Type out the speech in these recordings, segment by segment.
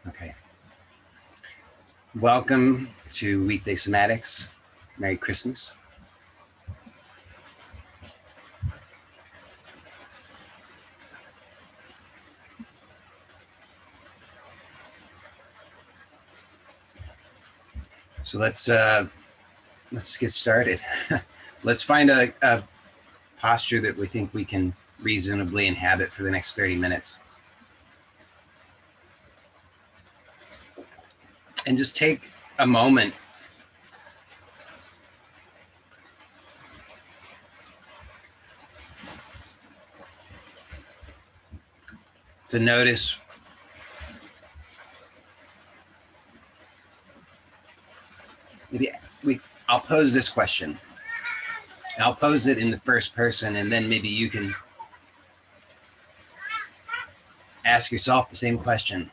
Okay. Welcome to Weekday Somatics. Merry Christmas. So let's get started. Let's find a posture that we think we can reasonably inhabit for the next 30 minutes. And just take a moment to notice I'll pose this question. I'll pose it in the first person, and then maybe you can ask yourself the same question.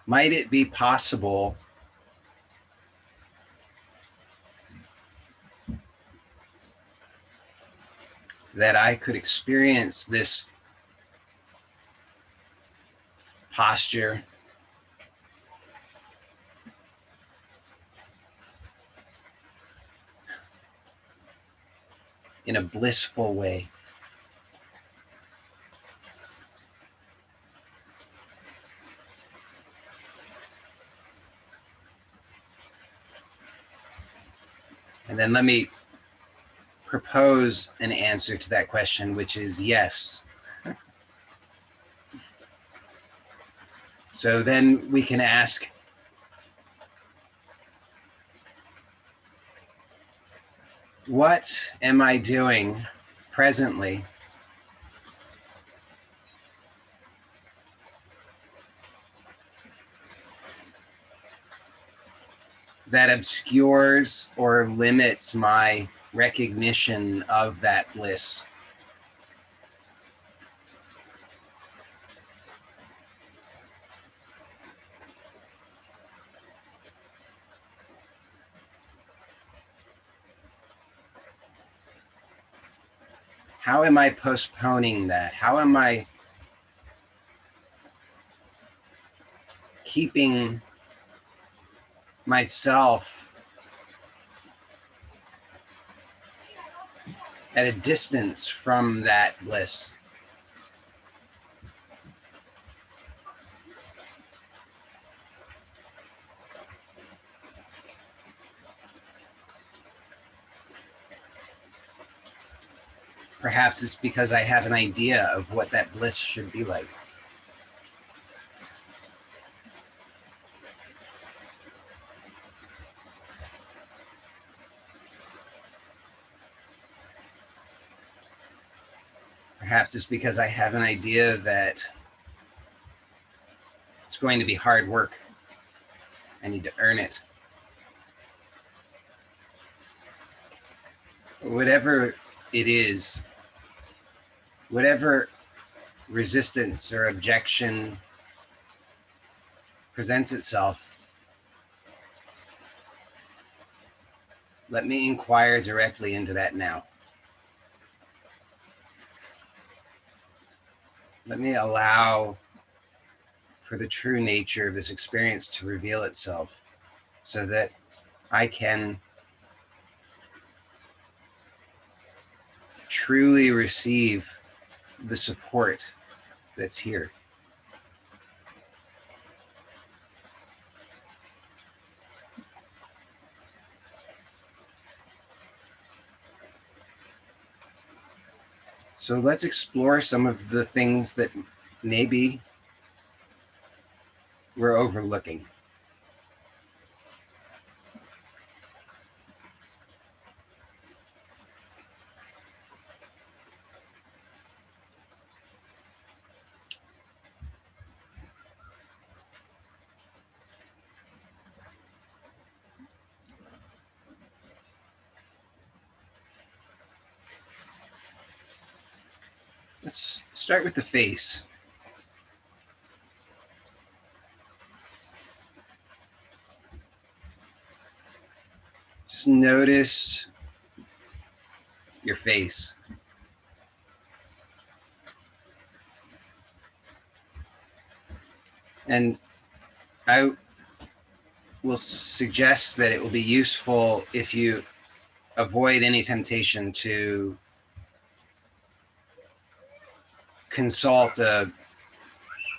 Might it be possible that I could experience this posture in a blissful way? And then let me propose an answer to that question, which is yes. So then we can ask, what am I doing presently that obscures or limits my recognition of that bliss? How am I postponing that? How am I keeping myself at a distance from that bliss? Perhaps it's because I have an idea of what that bliss should be like. Perhaps it's because I have an idea that it's going to be hard work. I need to earn it. Whatever it is, whatever resistance or objection presents itself, let me inquire directly into that now. Let me allow for the true nature of this experience to reveal itself so that I can truly receive the support that's here. So let's explore some of the things that maybe we're overlooking. Let's start with the face. Just notice your face. And I will suggest that it will be useful if you avoid any temptation to consult an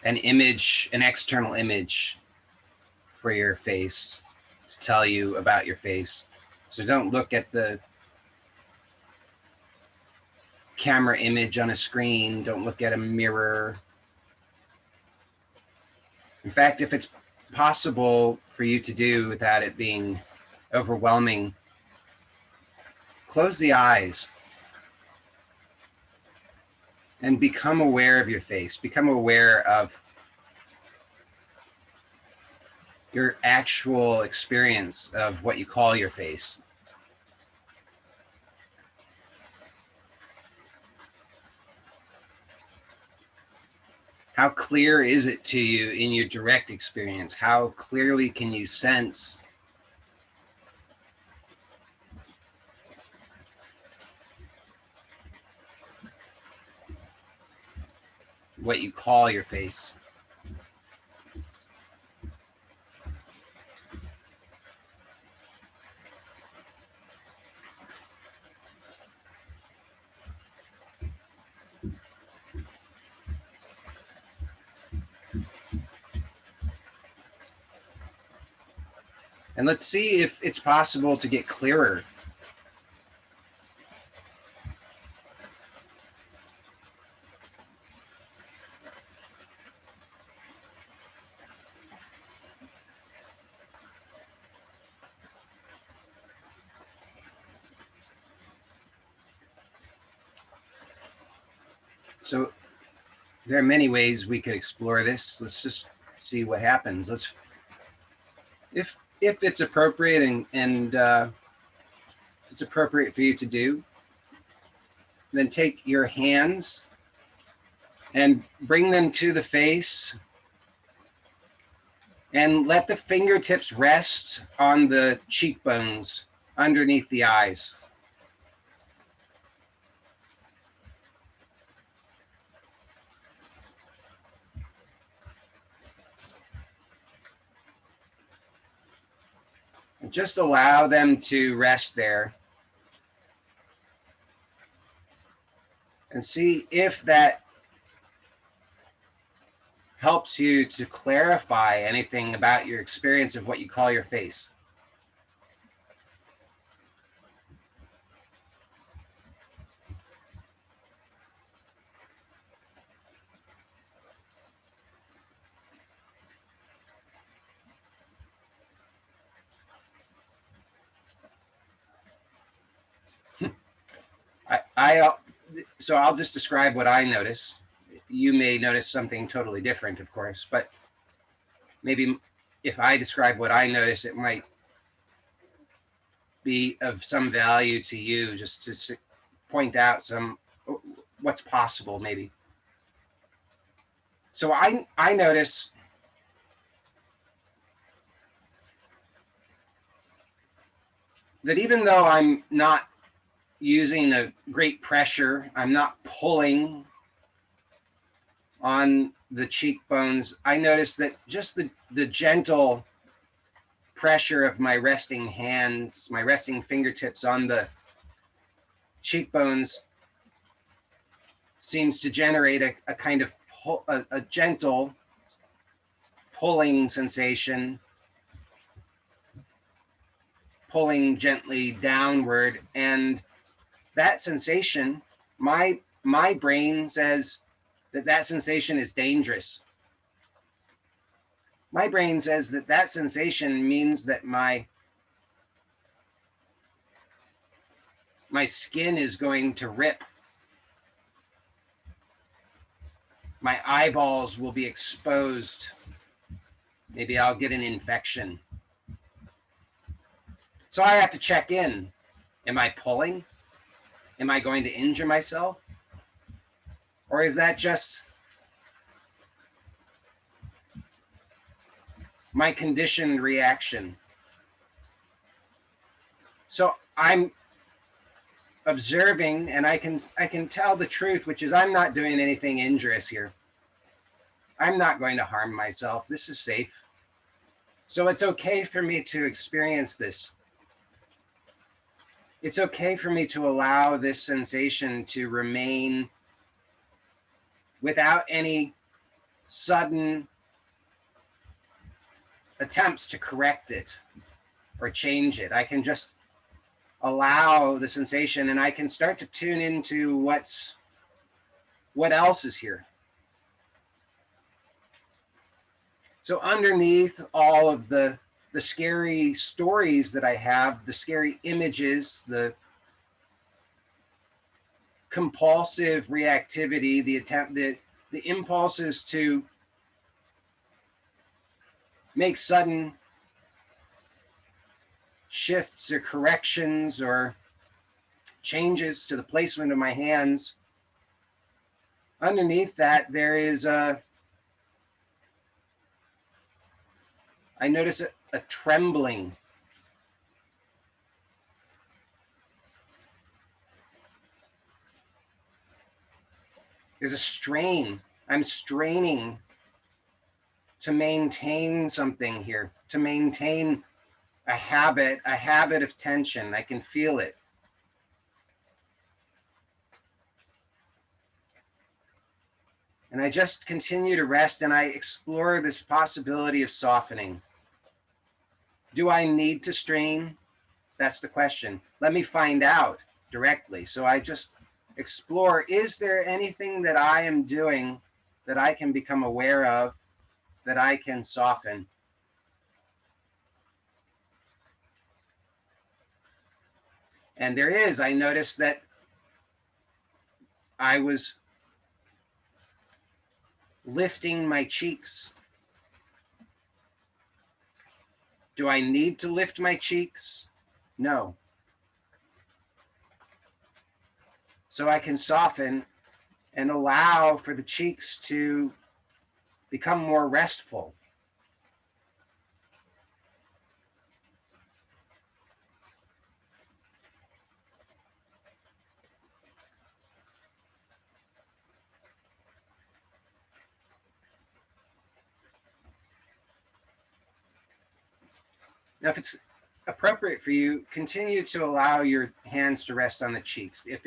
image, an external image for your face to tell you about your face. So don't look at the camera image on a screen. Don't look at a mirror. In fact, if it's possible for you to do without it being overwhelming, close the eyes and become aware of your face. Become aware of your actual experience of what you call your face. How clear is it to you in your direct experience? How clearly can you sense what you call your face? And let's see if it's possible to get clearer. So there are many ways we could explore this. Let's just see what happens. If it's appropriate and it's appropriate for you to do, then take your hands and bring them to the face and let the fingertips rest on the cheekbones underneath the eyes. And just allow them to rest there and see if that helps you to clarify anything about your experience of what you call your face. So I'll just describe what I notice. You may notice something totally different, of course, but maybe if I describe what I notice, it might be of some value to you, just to point out some what's possible, maybe. So I notice that even though I'm not using a great pressure, I'm not pulling on the cheekbones, I notice that just the gentle pressure of my resting hands, my resting fingertips on the cheekbones seems to generate a kind of a gentle pulling sensation, pulling gently downward. And that sensation, my brain says that sensation is dangerous. My brain says that sensation means that my skin is going to rip. My eyeballs will be exposed. Maybe I'll get an infection. So I have to check in. Am I pulling? Am I going to injure myself? Or is that just my conditioned reaction? So I'm observing, and I can tell the truth, which is I'm not doing anything injurious here. I'm not going to harm myself. This is safe. So it's okay for me to experience this. It's okay for me to allow this sensation to remain without any sudden attempts to correct it or change it. I can just allow the sensation, and I can start to tune into what else is here. So underneath all of the scary stories that I have, the scary images, the compulsive reactivity, the impulses to make sudden shifts or corrections or changes to the placement of my hands. Underneath that, there is I notice a trembling. There's a strain. I'm straining to maintain something here, to maintain a habit of tension. I can feel it. And I just continue to rest, and I explore this possibility of softening. Do I need to strain? That's the question. Let me find out directly. So I just explore, is there anything that I am doing that I can become aware of, that I can soften? And there is. I noticed that I was lifting my cheeks. Do I need to lift my cheeks? No. So I can soften and allow for the cheeks to become more restful. Now, if it's appropriate for you, continue to allow your hands to rest on the cheeks. If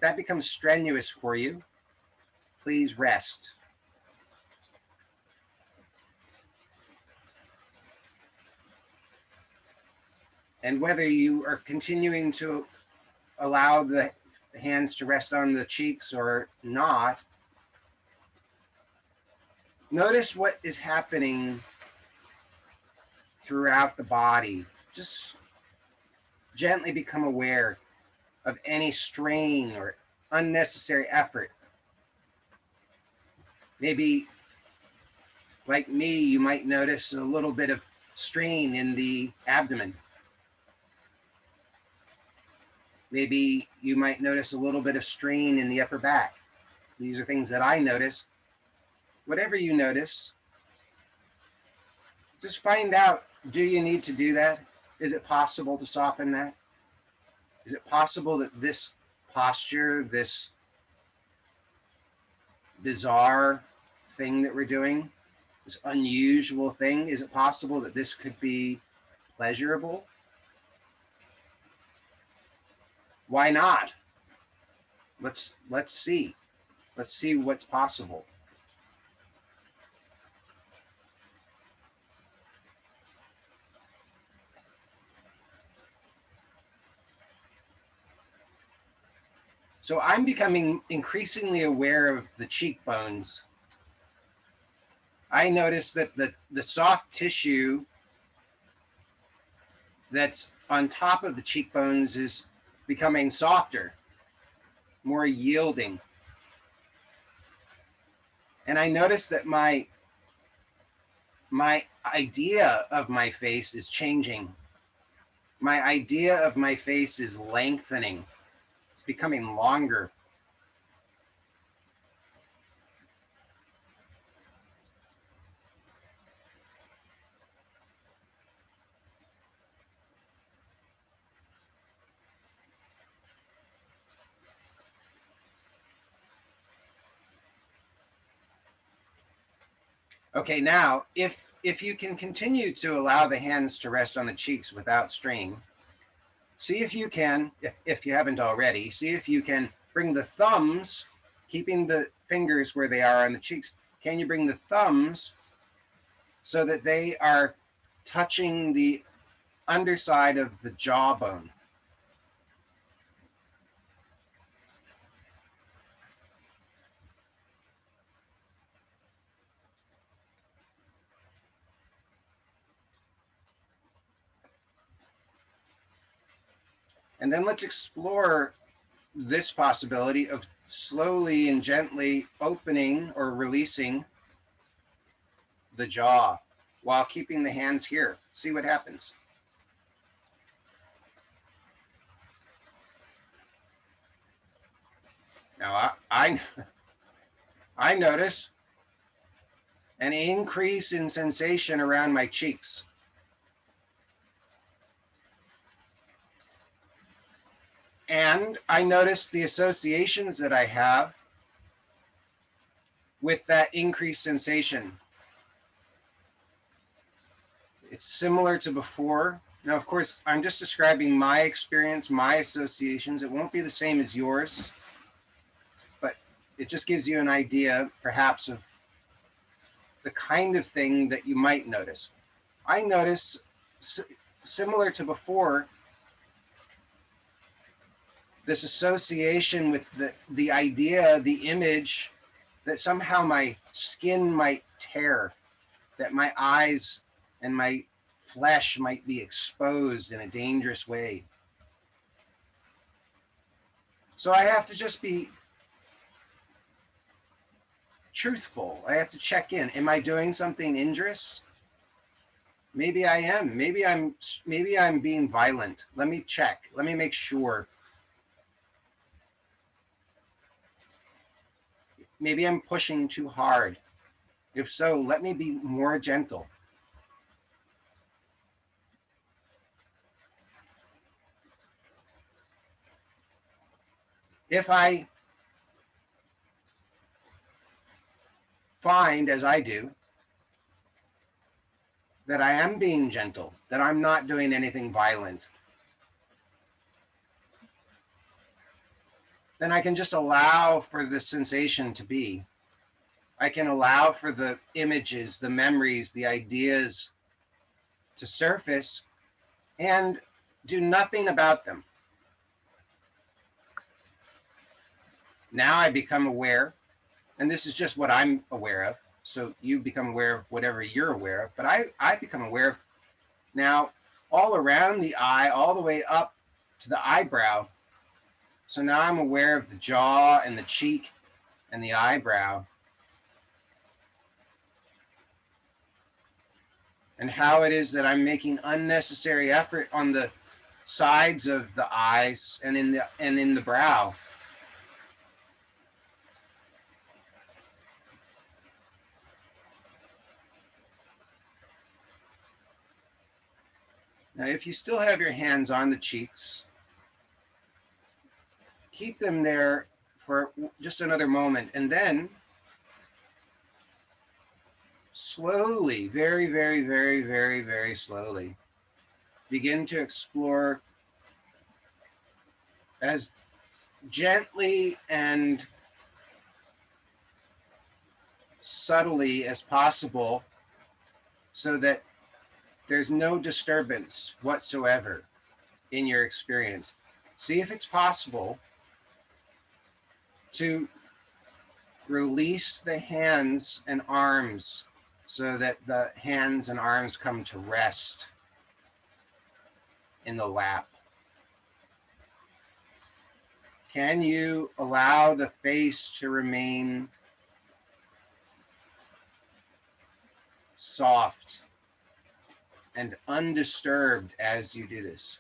that becomes strenuous for you, please rest. And whether you are continuing to allow the hands to rest on the cheeks or not, notice what is happening throughout the body. Just gently become aware of any strain or unnecessary effort. Maybe, like me, you might notice a little bit of strain in the abdomen. Maybe you might notice a little bit of strain in the upper back. These are things that I notice. Whatever you notice, just find out, do you need to do that? Is it possible to soften that? Is it possible that this posture, this bizarre thing that we're doing, this unusual thing, is it possible that this could be pleasurable? Why not? Let's see. Let's see what's possible. So I'm becoming increasingly aware of the cheekbones. I notice that the soft tissue that's on top of the cheekbones is becoming softer, more yielding. And I notice that my idea of my face is changing. My idea of my face is lengthening. It's becoming longer. Okay, now if you can continue to allow the hands to rest on the cheeks without strain, see if you can, if you haven't already, see if you can bring the thumbs, keeping the fingers where they are on the cheeks. Can you bring the thumbs so that they are touching the underside of the jawbone? And then let's explore this possibility of slowly and gently opening or releasing the jaw while keeping the hands here. See what happens. Now I notice an increase in sensation around my cheeks. And I notice the associations that I have with that increased sensation. It's similar to before. Now, of course, I'm just describing my experience, my associations. It won't be the same as yours, but it just gives you an idea, perhaps, of the kind of thing that you might notice. I notice, similar to before, this association with the idea, the image that somehow my skin might tear, that my eyes and my flesh might be exposed in a dangerous way. So I have to just be truthful. I have to check in. Am I doing something injurious? Maybe I am. Maybe I'm being violent. Let me check. Let me make sure. Maybe I'm pushing too hard. If so, let me be more gentle. If I find, as I do, that I am being gentle, that I'm not doing anything violent, then I can just allow for the sensation to be. I can allow for the images, the memories, the ideas to surface and do nothing about them. Now I become aware, and this is just what I'm aware of. So you become aware of whatever you're aware of, but I become aware of now all around the eye, all the way up to the eyebrow. So now I'm aware of the jaw and the cheek and the eyebrow, and how it is that I'm making unnecessary effort on the sides of the eyes and in the brow. Now, if you still have your hands on the cheeks, keep them there for just another moment, and then slowly, very, very, very, very, very slowly, begin to explore as gently and subtly as possible so that there's no disturbance whatsoever in your experience. See if it's possible to release the hands and arms so that the hands and arms come to rest in the lap. Can you allow the face to remain soft and undisturbed as you do this?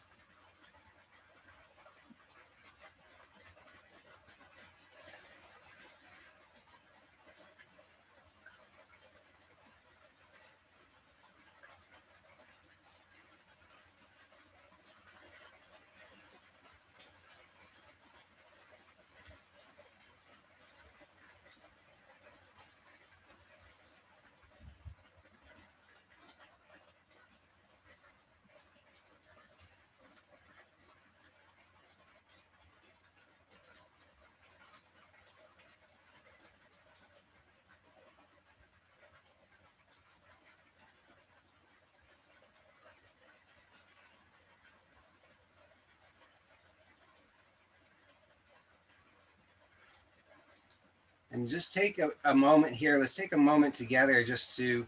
And just take a moment here. Let's take a moment together just to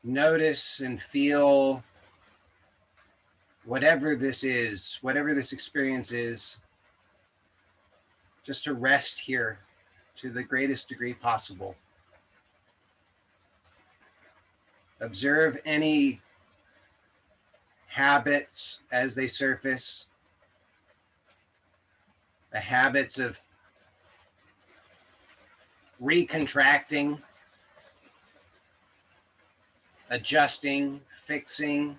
notice and feel whatever this is, whatever this experience is, just to rest here to the greatest degree possible. Observe any habits as they surface, the habits of recontracting, adjusting, fixing,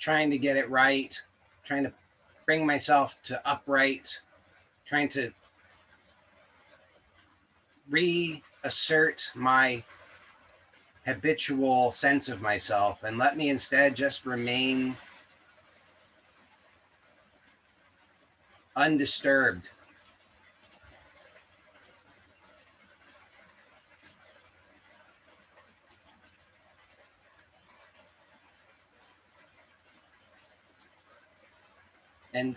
trying to get it right, trying to bring myself to upright, trying to reassert my habitual sense of myself, and let me instead just remain undisturbed. And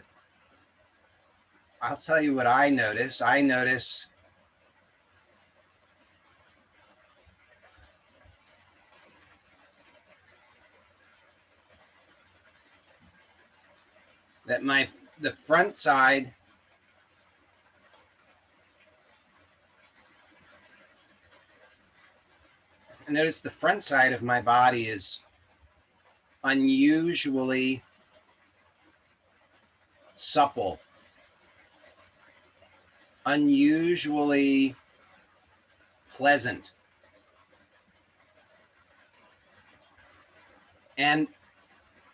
I'll tell you what I notice. I notice that the front side I notice the front side of my body is unusually supple, unusually pleasant. And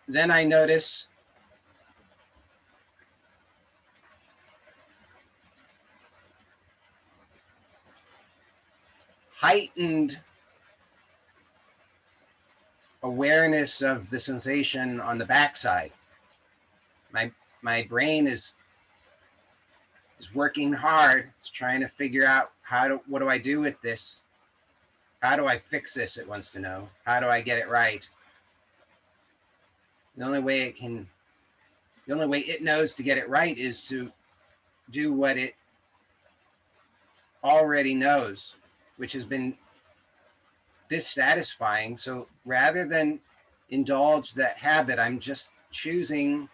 then I notice heightened awareness of the sensation on the backside. My brain is working hard. It's trying to figure out what do I do with this? How do I fix this? It wants to know. How do I get it right? The only way it knows to get it right is to do what it already knows, which has been dissatisfying. So rather than indulge that habit, I'm just choosing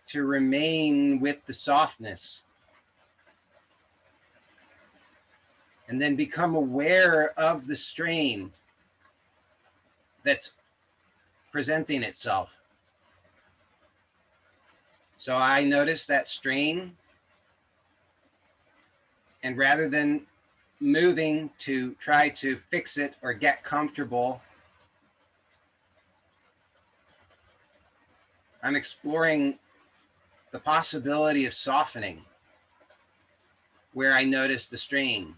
to remain with the softness and then become aware of the strain that's presenting itself. So I notice that strain, and rather than moving to try to fix it or get comfortable, I'm exploring the possibility of softening where I notice the strain.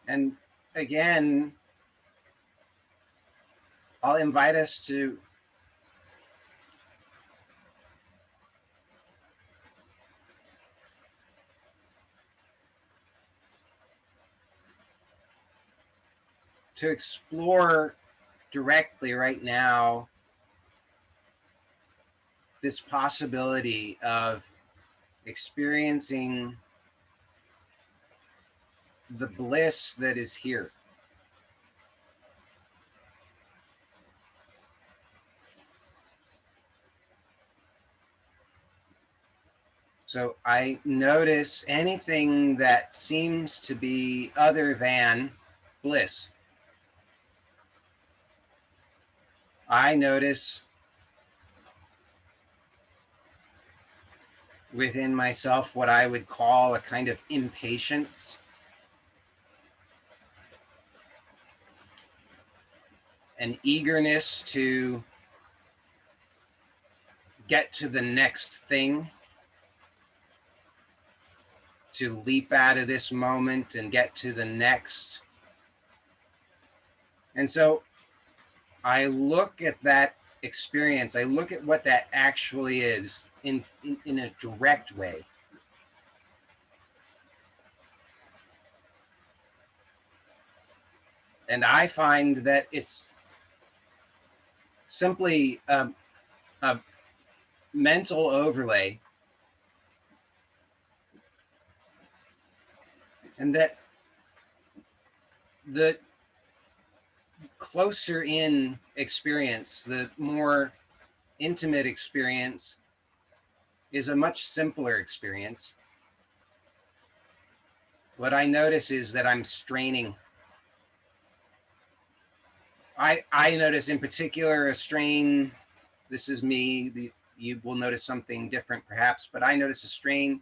And again, I'll invite us to to explore directly right now this possibility of experiencing the bliss that is here. So I notice anything that seems to be other than bliss. I notice within myself what I would call a kind of impatience, an eagerness to get to the next thing, to leap out of this moment and get to the next. And so I look at that experience, I look at what that actually is in a direct way. And I find that it's simply a mental overlay, and that the closer in experience, the more intimate experience, is a much simpler experience. What I notice is that I'm straining. I notice in particular a strain. This is me. You will notice something different perhaps, but I notice a strain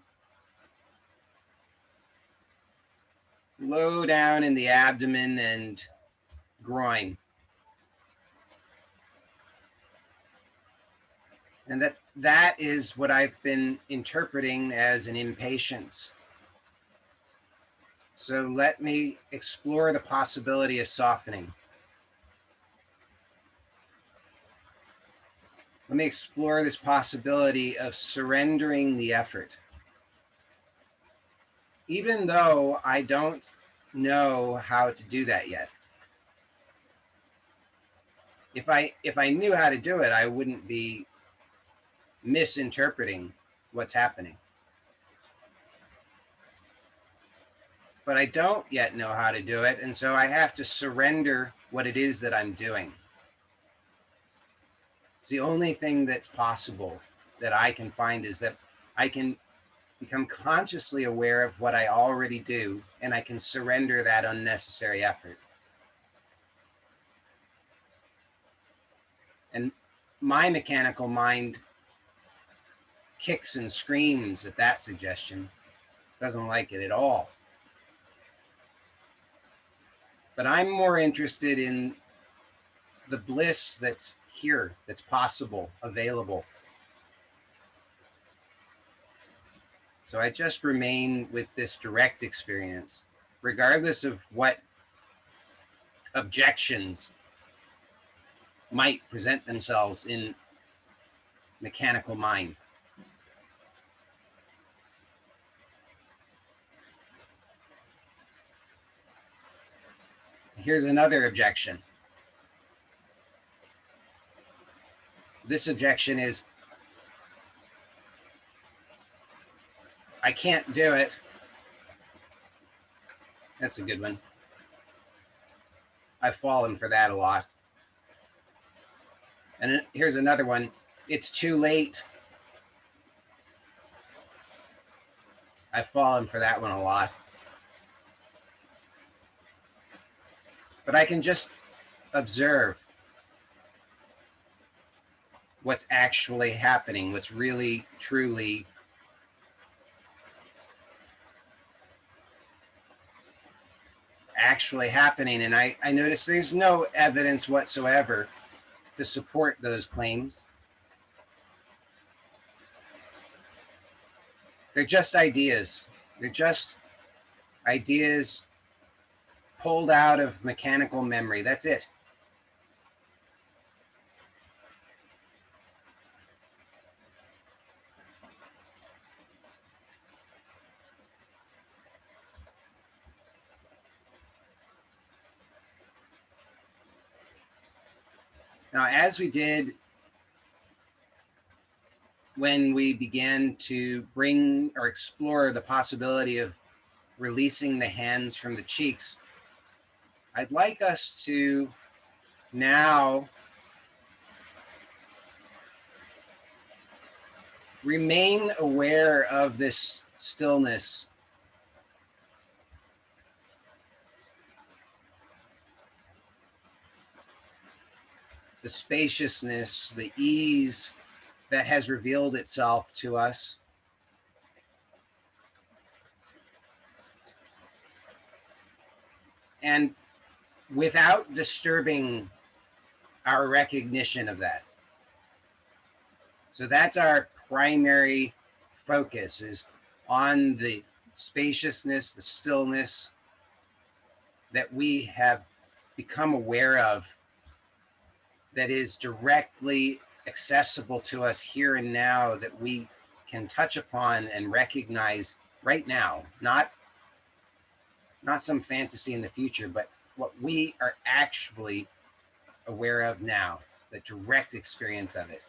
low down in the abdomen and groin. And that is what I've been interpreting as an impatience. So let me explore the possibility of softening. Let me explore this possibility of surrendering the effort. Even though I don't know how to do that yet. If I knew how to do it, I wouldn't be misinterpreting what's happening. But I don't yet know how to do it, and so I have to surrender what it is that I'm doing. It's the only thing that's possible that I can find, is that I can become consciously aware of what I already do, and I can surrender that unnecessary effort. And my mechanical mind kicks and screams at that suggestion, doesn't like it at all. But I'm more interested in the bliss that's here, that's possible, available. So I just remain with this direct experience, regardless of what objections might present themselves in mechanical mind. Here's another objection. This objection is, I can't do it. That's a good one. I've fallen for that a lot. And here's another one. It's too late. I've fallen for that one a lot. But I can just observe what's actually happening, what's really, truly actually happening. And I notice there's no evidence whatsoever to support those claims. They're just ideas. They're just ideas pulled out of mechanical memory. That's it. Now, as we did when we began to bring or explore the possibility of releasing the hands from the cheeks, I'd like us to now remain aware of this stillness. The spaciousness, the ease that has revealed itself to us. And without disturbing our recognition of that. So that's our primary focus, is on the spaciousness, the stillness that we have become aware of, that is directly accessible to us here and now, that we can touch upon and recognize right now, not some fantasy in the future, but what we are actually aware of now, the direct experience of it.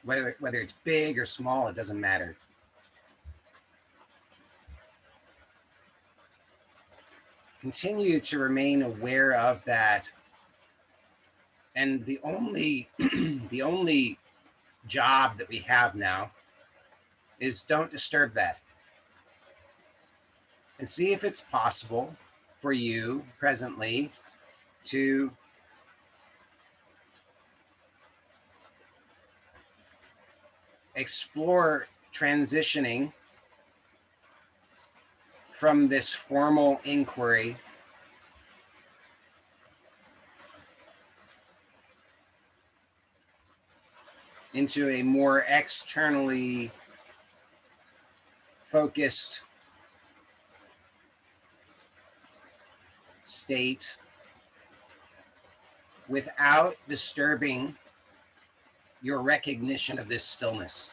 Whether it's big or small, it doesn't matter. Continue to remain aware of that. And the only the only job that we have now is don't disturb that. And see if it's possible for you presently to explore transitioning from this formal inquiry into a more externally focused state without disturbing your recognition of this stillness.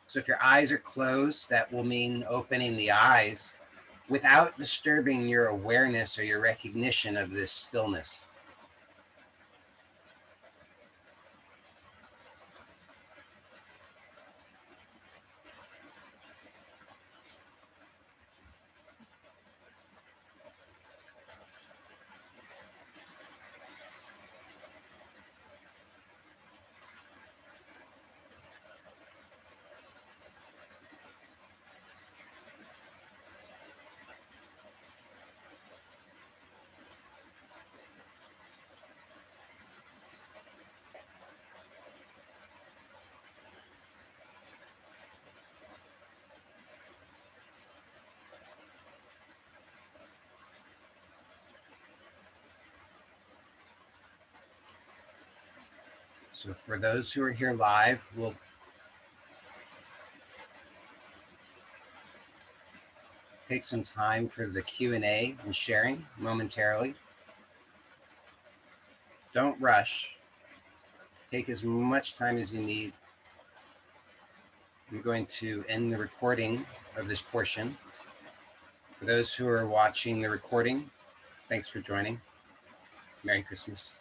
So if your eyes are closed, that will mean opening the eyes without disturbing your awareness or your recognition of this stillness. So for those who are here live, we'll take some time for the Q&A and sharing momentarily. Don't rush. Take as much time as you need. I'm going to end the recording of this portion. For those who are watching the recording, thanks for joining. Merry Christmas.